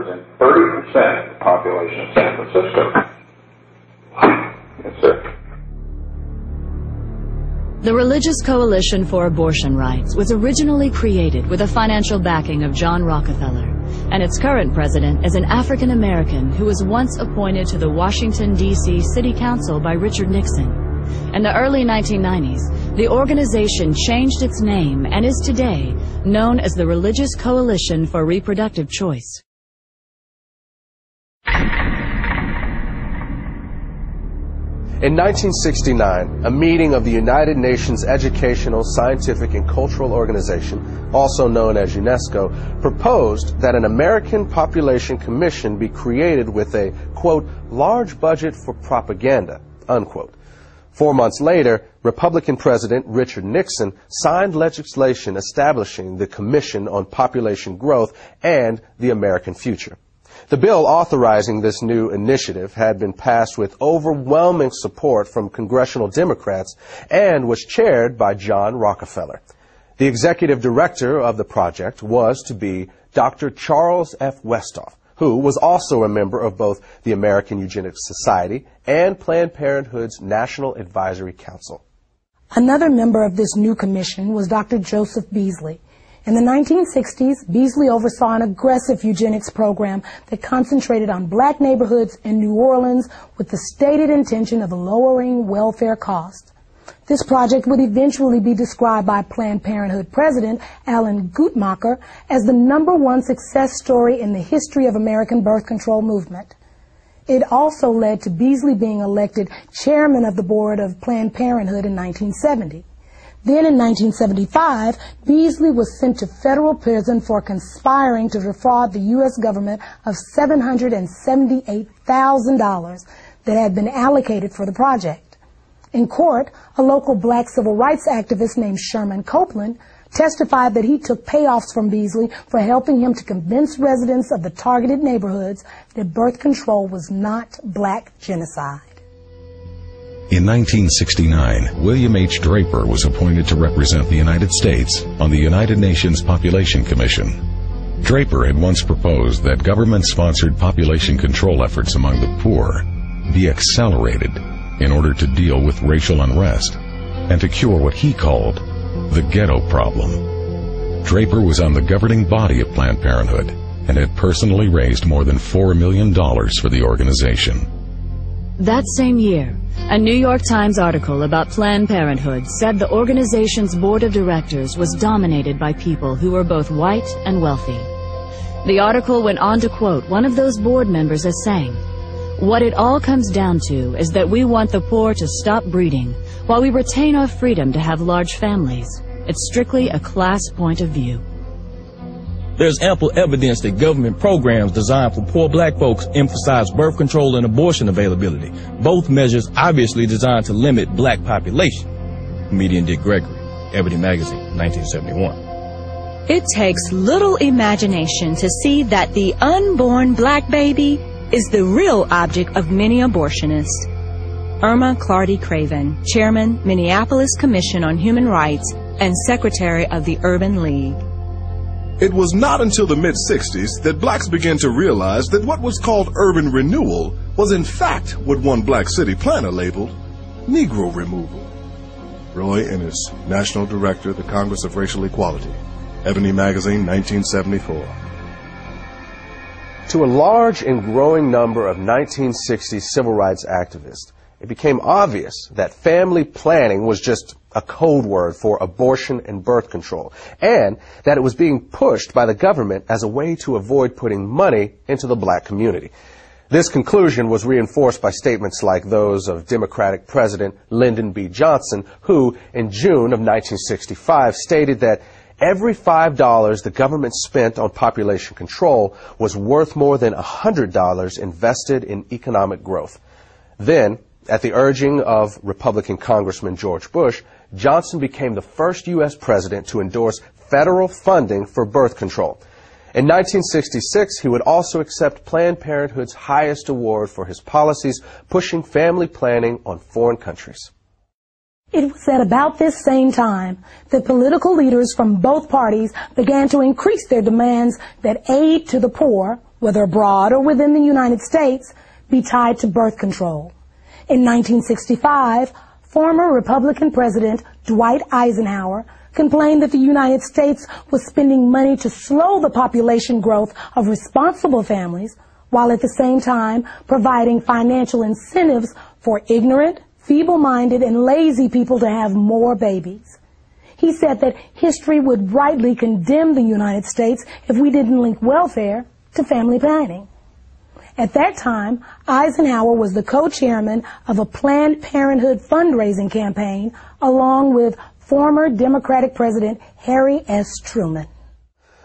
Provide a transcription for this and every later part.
represent 30% of the population of San Francisco. Yes, sir. The Religious Coalition for Abortion Rights was originally created with the financial backing of John Rockefeller, and its current president is an African American who was once appointed to the Washington, D.C. City Council by Richard Nixon. In the early 1990s, the organization changed its name and is today known as the Religious Coalition for Reproductive Choice. In 1969, a meeting of the United Nations Educational, Scientific, and Cultural Organization, also known as UNESCO, proposed that an American Population Commission be created with a, quote, large budget for propaganda, unquote. 4 months later, Republican President Richard Nixon signed legislation establishing the Commission on Population Growth and the American Future. The bill authorizing this new initiative had been passed with overwhelming support from congressional Democrats and was chaired by John Rockefeller. The executive director of the project was to be Dr. Charles F. Westhoff, who was also a member of both the American Eugenics Society and Planned Parenthood's National Advisory Council. Another member of this new commission was Dr. Joseph Beasley. In the 1960s, Beasley oversaw an aggressive eugenics program that concentrated on black neighborhoods in New Orleans with the stated intention of lowering welfare costs. This project would eventually be described by Planned Parenthood President Alan Guttmacher as the #1 success story in the history of American birth control movement. It also led to Beasley being elected chairman of the board of Planned Parenthood in 1970. Then in 1975, Beasley was sent to federal prison for conspiring to defraud the U.S. government of $778,000 that had been allocated for the project. In court, a local black civil rights activist named Sherman Copeland testified that he took payoffs from Beasley for helping him to convince residents of the targeted neighborhoods that birth control was not black genocide. In 1969, William H. Draper was appointed to represent the United States on the United Nations Population Commission. Draper had once proposed that government-sponsored population control efforts among the poor be accelerated in order to deal with racial unrest and to cure what he called the ghetto problem. Draper was on the governing body of Planned Parenthood and had personally raised more than $4 million for the organization. That same year, a New York Times article about Planned Parenthood said the organization's board of directors was dominated by people who were both white and wealthy. The article went on to quote one of those board members as saying, "What it all comes down to is that we want the poor to stop breeding while we retain our freedom to have large families. It's strictly a class point of view." There's ample evidence that government programs designed for poor black folks emphasize birth control and abortion availability, both measures obviously designed to limit black population. Comedian Dick Gregory, Ebony Magazine, 1971. It takes little imagination to see that the unborn black baby is the real object of many abortionists. Irma Clardy Craven, Chairman, Minneapolis Commission on Human Rights and Secretary of the Urban League. It was not until the mid-60s that blacks began to realize that what was called urban renewal was in fact what one black city planner labeled Negro removal. Roy Ennis, National Director of the Congress of Racial Equality, Ebony Magazine, 1974. To a large and growing number of 1960s civil rights activists, it became obvious that family planning was just a code word for abortion and birth control, and that it was being pushed by the government as a way to avoid putting money into the black community. This conclusion was reinforced by statements like those of Democratic President Lyndon B. Johnson, who in June of 1965 stated that every $5 the government spent on population control was worth more than $100 invested in economic growth. Then, at the urging of Republican Congressman George Bush, Johnson became the first U.S. president to endorse federal funding for birth control. In 1966, he would also accept Planned Parenthood's highest award for his policies pushing family planning on foreign countries. It was at about this same time that political leaders from both parties began to increase their demands that aid to the poor, whether abroad or within the United States, be tied to birth control. In 1965, former Republican President Dwight Eisenhower complained that the United States was spending money to slow the population growth of responsible families, while at the same time providing financial incentives for ignorant, feeble-minded, and lazy people to have more babies. He said that history would rightly condemn the United States if we didn't link welfare to family planning. At that time, Eisenhower was the co-chairman of a Planned Parenthood fundraising campaign along with former Democratic President Harry S. Truman.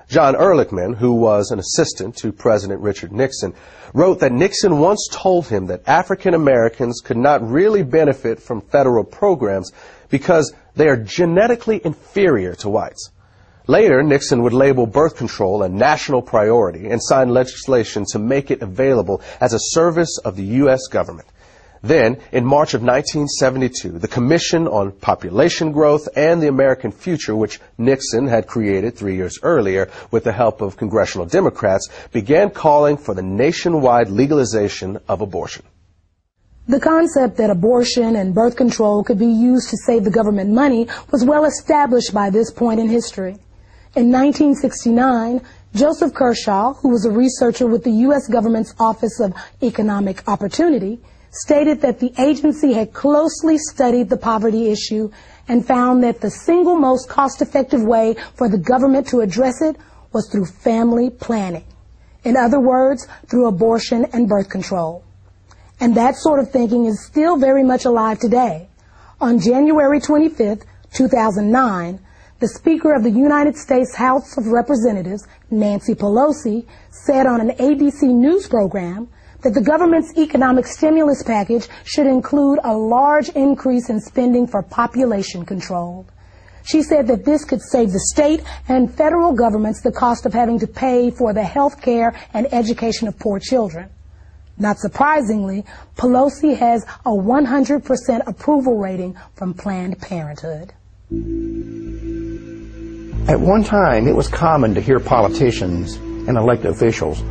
John Ehrlichman, who was an assistant to President Richard Nixon, wrote that Nixon once told him that African Americans could not really benefit from federal programs because they are genetically inferior to whites. Later, Nixon would label birth control a national priority and sign legislation to make it available as a service of the U.S. government. Then, in March of 1972, the Commission on Population Growth and the American Future, which Nixon had created 3 years earlier with the help of congressional Democrats, began calling for the nationwide legalization of abortion. The concept that abortion and birth control could be used to save the government money was well established by this point in history. In 1969, Joseph Kershaw, who was a researcher with the U.S. government's Office of Economic Opportunity, stated that the agency had closely studied the poverty issue and found that the single most cost-effective way for the government to address it was through family planning. In other words, through abortion and birth control. And that sort of thinking is still very much alive today. On January 25th, 2009, the Speaker of the United States House of Representatives, Nancy Pelosi, said on an ABC News program that the government's economic stimulus package should include a large increase in spending for population control. She said that this could save the state and federal governments the cost of having to pay for the health care and education of poor children. Not surprisingly, Pelosi has a 100% approval rating from Planned Parenthood. At one time, it was common to hear politicians and elected officials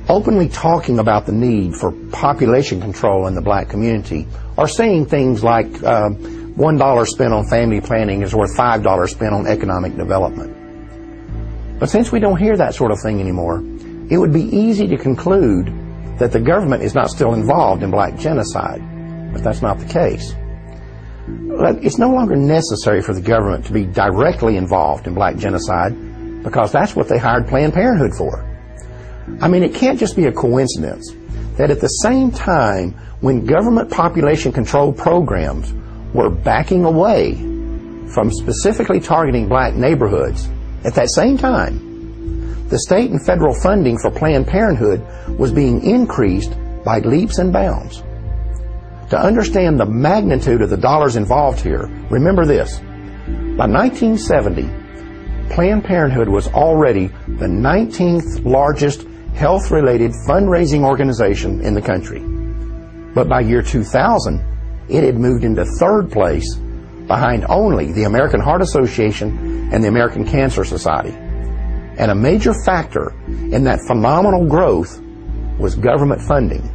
openly talking about the need for population control in the black community, or saying things like $1 spent on family planning is worth $5 spent on economic development. But since we don't hear that sort of thing anymore, it would be easy to conclude that the government is not still involved in black genocide, but that's not the case. It's no longer necessary for the government to be directly involved in black genocide because that's what they hired Planned Parenthood for. I mean, it can't just be a coincidence that at the same time when government population control programs were backing away from specifically targeting black neighborhoods, at that same time, the state and federal funding for Planned Parenthood was being increased by leaps and bounds. To understand the magnitude of the dollars involved here, remember this. By 1970, Planned Parenthood was already the 19th largest health-related fundraising organization in the country. But by year 2000, it had moved into third place behind only the American Heart Association and the American Cancer Society. And a major factor in that phenomenal growth was government funding.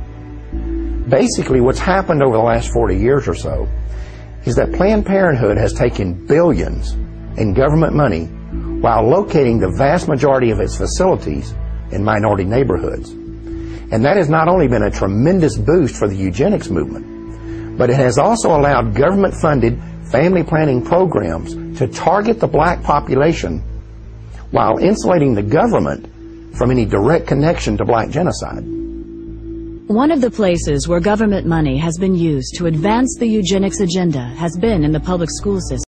Basically, what's happened over the last 40 years or so is that Planned Parenthood has taken billions in government money while locating the vast majority of its facilities in minority neighborhoods. And that has not only been a tremendous boost for the eugenics movement, but it has also allowed government-funded family planning programs to target the black population while insulating the government from any direct connection to black genocide. One of the places where government money has been used to advance the eugenics agenda has been in the public school system.